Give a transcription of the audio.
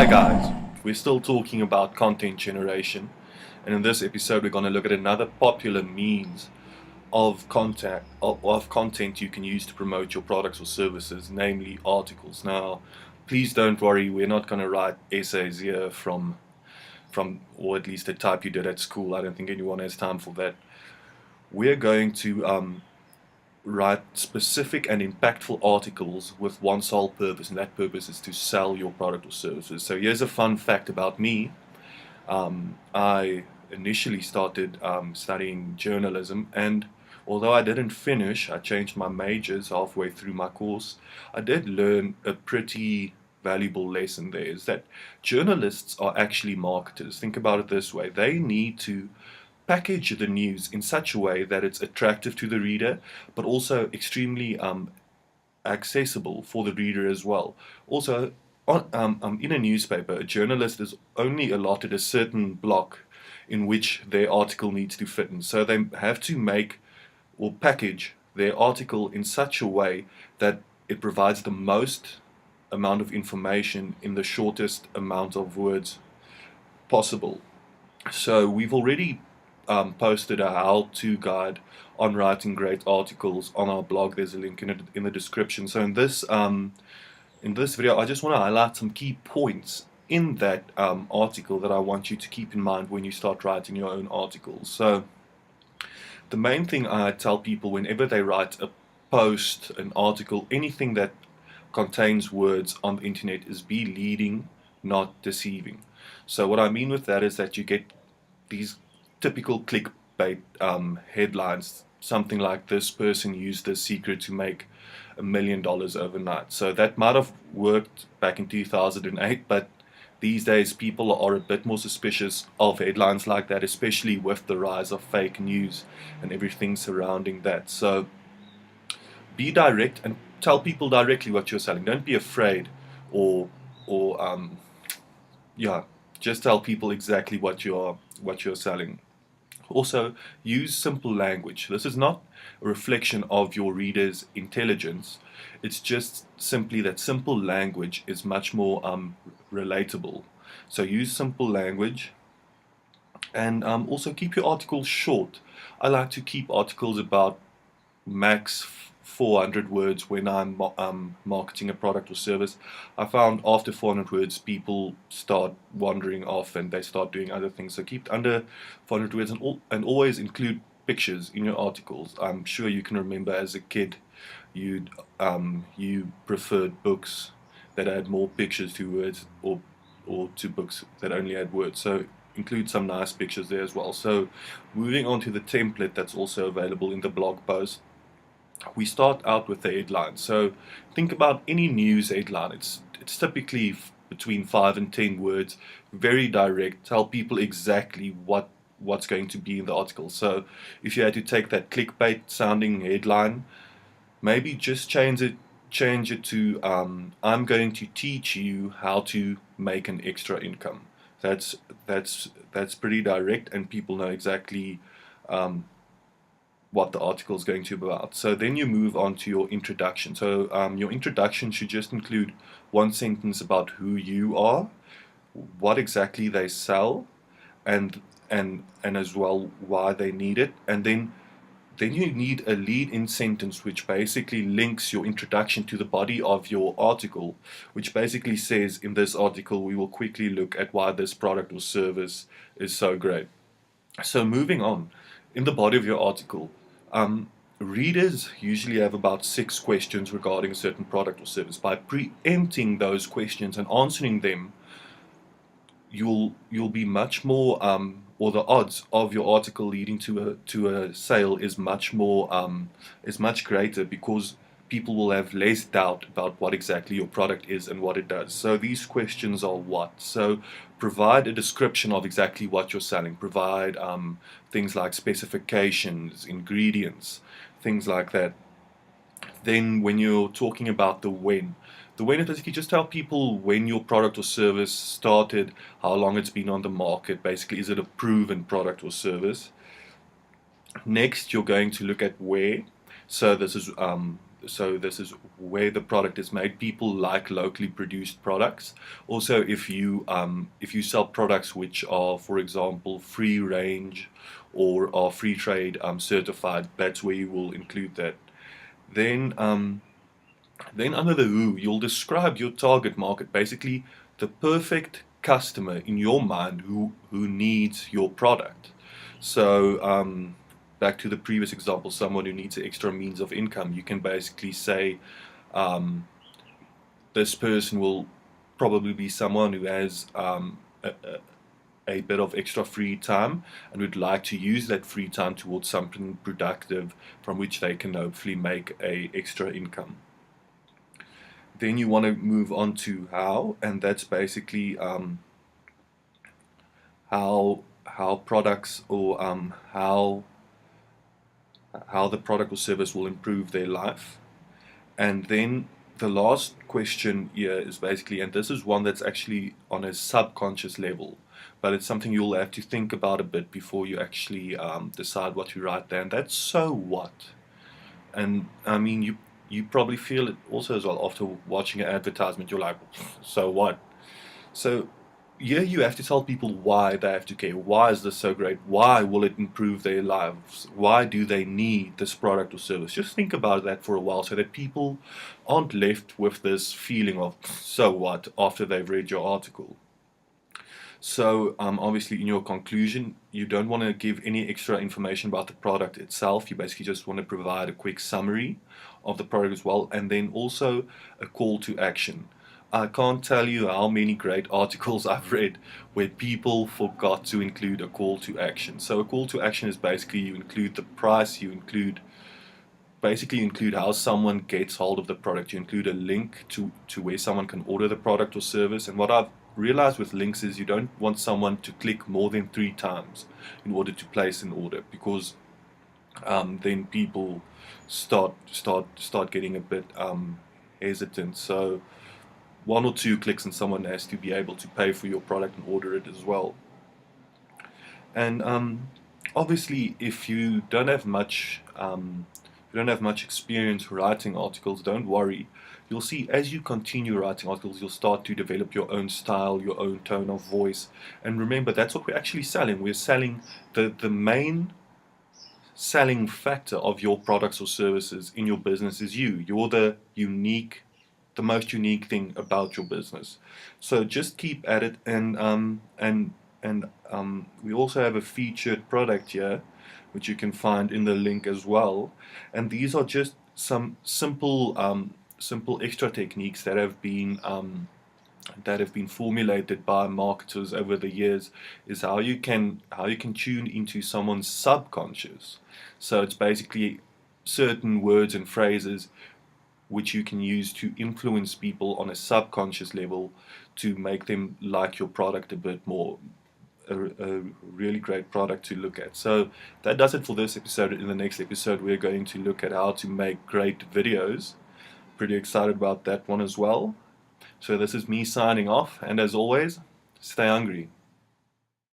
Hi guys, we're still talking about content generation, and in this episode we're going to look at another popular means of content you can use to promote your products or services, namely articles. Now, please don't worry, we're not going to write essays here from or at least the type you did at school. I don't think anyone has time for that. We're going to write specific and impactful articles with one sole purpose, and that purpose is to sell your product or services. So here's a fun fact about me. I initially started studying journalism, and although I didn't finish, I changed my majors halfway through my course. I did learn a pretty valuable lesson there, is that journalists are actually marketers. Think about it this way: they need to package the news in such a way that it's attractive to the reader, but also extremely accessible for the reader as well. Also, in a newspaper, a journalist is only allotted a certain block in which their article needs to fit in. So they have to make or package their article in such a way that it provides the most amount of information in the shortest amount of words possible. So we've already posted a how-to guide on writing great articles on our blog. There's a link in the description. So in this video, I just want to highlight some key points in that article that I want you to keep in mind when you start writing your own articles. So the main thing I tell people whenever they write a post, an article, anything that contains words on the internet, is be leading, not deceiving. So what I mean with that is that you get these typical clickbait headlines, something like "this person used this secret to make $1 million overnight." So that might have worked back in 2008, but these days people are a bit more suspicious of headlines like that, especially with the rise of fake news and everything surrounding that. So be direct and tell people directly what you're selling. Don't be afraid or yeah, just tell people exactly what you're selling. Also, use simple language. This is not a reflection of your reader's intelligence. It's just simply that simple language is much more relatable. So use simple language, and also keep your articles short. I like to keep articles about max 400 words when I'm marketing a product or service. I found after 400 words people start wandering off and they start doing other things. So keep it under 400 words, and always include pictures in your articles. I'm sure you can remember as a kid you preferred books that had more pictures to words, or to books that only had words. So include some nice pictures there as well. So moving on to the template that's also available in the blog post. We start out with the headline. So think about any news headline. It's typically between 5 and 10 words, very direct. Tell people exactly what's going to be in the article. So if you had to take that clickbait sounding headline, maybe just change it to "I'm going to teach you how to make an extra income." That's pretty direct, and people know exactly what the article is going to be about. So then you move on to your introduction. So your introduction should just include one sentence about who you are, what exactly they sell, and as well why they need it, and then you need a lead-in sentence which basically links your introduction to the body of your article, which basically says, "In this article we will quickly look at why this product or service is so great." So moving on, in the body of your article, readers usually have about 6 questions regarding a certain product or service. By preempting those questions and answering them, you'll be much more or the odds of your article leading to a sale is much greater, because people will have less doubt about what exactly your product is and what it does. So these questions are what. So provide a description of exactly what you're selling. Provide things like specifications, ingredients, things like that. Then when you're talking about the when is basically just tell people when your product or service started, how long it's been on the market. Basically, is it a proven product or service? Next, you're going to look at where. So this is so this is where the product is made. People like locally produced products. Also, if you sell products which are, for example, free range or are free trade certified, that's where you will include that. Then then under the who, you'll describe your target market, basically the perfect customer in your mind who needs your product. So back to the previous example, someone who needs extra means of income, you can basically say um, this person will probably be someone who has a bit of extra free time and would like to use that free time towards something productive from which they can hopefully make a extra income. Then you want to move on to how, and that's basically how products or how the product or service will improve their life. And then the last question here is basically, and this is one that's actually on a subconscious level, but it's something you'll have to think about a bit before you actually decide what to write there, and that's so what. And I mean, you probably feel it also as well after watching an advertisement. You're like, so what? So yeah, you have to tell people why they have to care. Why is this so great? Why will it improve their lives? Why do they need this product or service? Just think about that for a while so that people aren't left with this feeling of so what after they've read your article. So obviously in your conclusion, you don't want to give any extra information about the product itself. You basically just want to provide a quick summary of the product as well, and then also a call to action. I can't tell you how many great articles I've read where people forgot to include a call to action. So a call to action is basically you include the price, you include how someone gets hold of the product. You include a link to where someone can order the product or service. And what I've realized with links is you don't want someone to click more than 3 times in order to place an order, because then people start getting a bit hesitant. So 1 or 2 clicks and someone has to be able to pay for your product and order it as well. And obviously, if you don't have much experience writing articles, don't worry. You'll see as you continue writing articles, you'll start to develop your own style, your own tone of voice. And remember, that's what we're actually selling. We're selling the main selling factor of your products or services in your business is you. You're the most unique thing about your business. So just keep at it, and we also have a featured product here, which you can find in the link as well. And these are just some simple extra techniques that have been formulated by marketers over the years, is how you can tune into someone's subconscious. So it's basically certain words and phrases which you can use to influence people on a subconscious level to make them like your product a bit more. A really great product to look at. So that does it for this episode. In the next episode, we're going to look at how to make great videos. Pretty excited about that one as well. So this is me signing off, and as always, stay hungry.